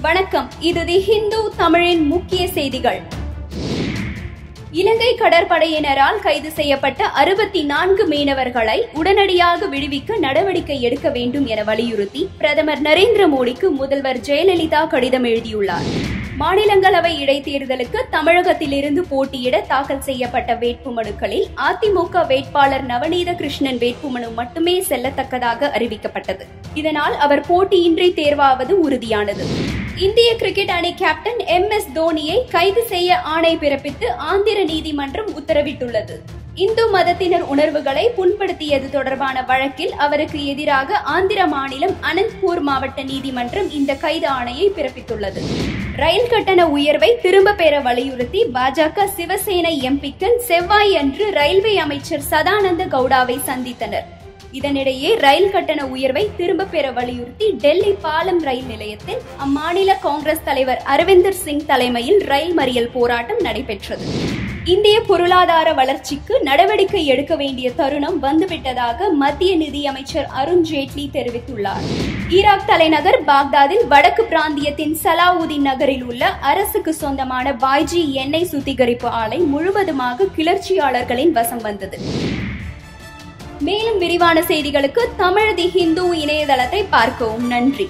வணக்கம். இது தி ஹிந்து தமிழின் முக்கிய செய்திகள். இலங்கை கடற்படையினரால் கைது செய்யப்பட்ட 64 மீனவர்களை உடனடியாக விடுவிக்க நடவடிக்கை எடுக்க வேண்டும் என வலியுறுத்தி பிரதமர் நரேந்திர மோடிக்கு முதல்வர் ஜெயலலிதா கடிதம் எழுதியுள்ளார். மாநிலங்களவை இடைத்தேர்தலுக்கு தமிழகத்திலிருந்து போட்டியிட தாக்கல் செய்யப்பட்ட வேட்புமனுக்களில் அதிமுக வேட்பாளர் நவநீத கிருஷ்ணன் வேட்புமனு மட்டுமே செல்லத்தக்கதாக அறிவிக்கப்பட்டது. இதனால் அவர் போட்டியின்றி தேர்வாவது உறுதியானது. இந்திய கிரிக்கெட் அணி கேப்டன் MS தோனியை கைது செய்ய ஆணை பிறப்பித்து ஆந்திர நீதிமன்றம் உத்தரவிட்டுள்ளது. இந்து மதத்தினர் உணர்வுகளை புண்படுத்தியது தொடர்பான வழக்கில் அவருக்கு எதிராக ஆந்திர மாநிலம் அனந்த்பூர் மாவட்ட நீதிமன்றம் இந்த கைது ஆணையை பிறப்பித்துள்ளது. ரயில் கட்டண உயர்வை திரும்ப பெற வலியுறுத்தி பாஜக சிவசேனை எம்பிக்கள் செவ்வாய் அன்று ரயில்வே அமைச்சர் சதானந்த கவுடாவை சந்தித்தனர். இதனிடையே ரயில் கட்டண உயர்வை திரும்ப பெற வலியுறுத்தி டெல்லி பாலம் ரயில் நிலையத்தில் அம்மாநில காங்கிரஸ் தலைவர் அரவிந்தர் சிங் தலைமையில் ரயில் மறியல் போராட்டம் நடைபெற்றது. இந்திய பொருளாதார வளர்ச்சிக்கு நடவடிக்கை எடுக்க வேண்டிய தருணம் வந்துவிட்டதாக மத்திய நிதியமைச்சர் அருண் ஜேட்லி தெரிவித்துள்ளார். ஈராக் தலைநகர் பாக்தாதில் வடக்கு பிராந்தியத்தின் சலாவுதீன் நகரில் உள்ள அரசுக்கு சொந்தமான பாய்ஜி எண்ணெய் சுத்திகரிப்பு ஆலை முழுவதுமாக கிளர்ச்சியாளர்களின் வசம் வந்தது. மேலும் விரிவான செய்திகளுக்கு தமிழ் தி ஹிந்து இணையதளத்தை பார்க்கவும். நன்றி.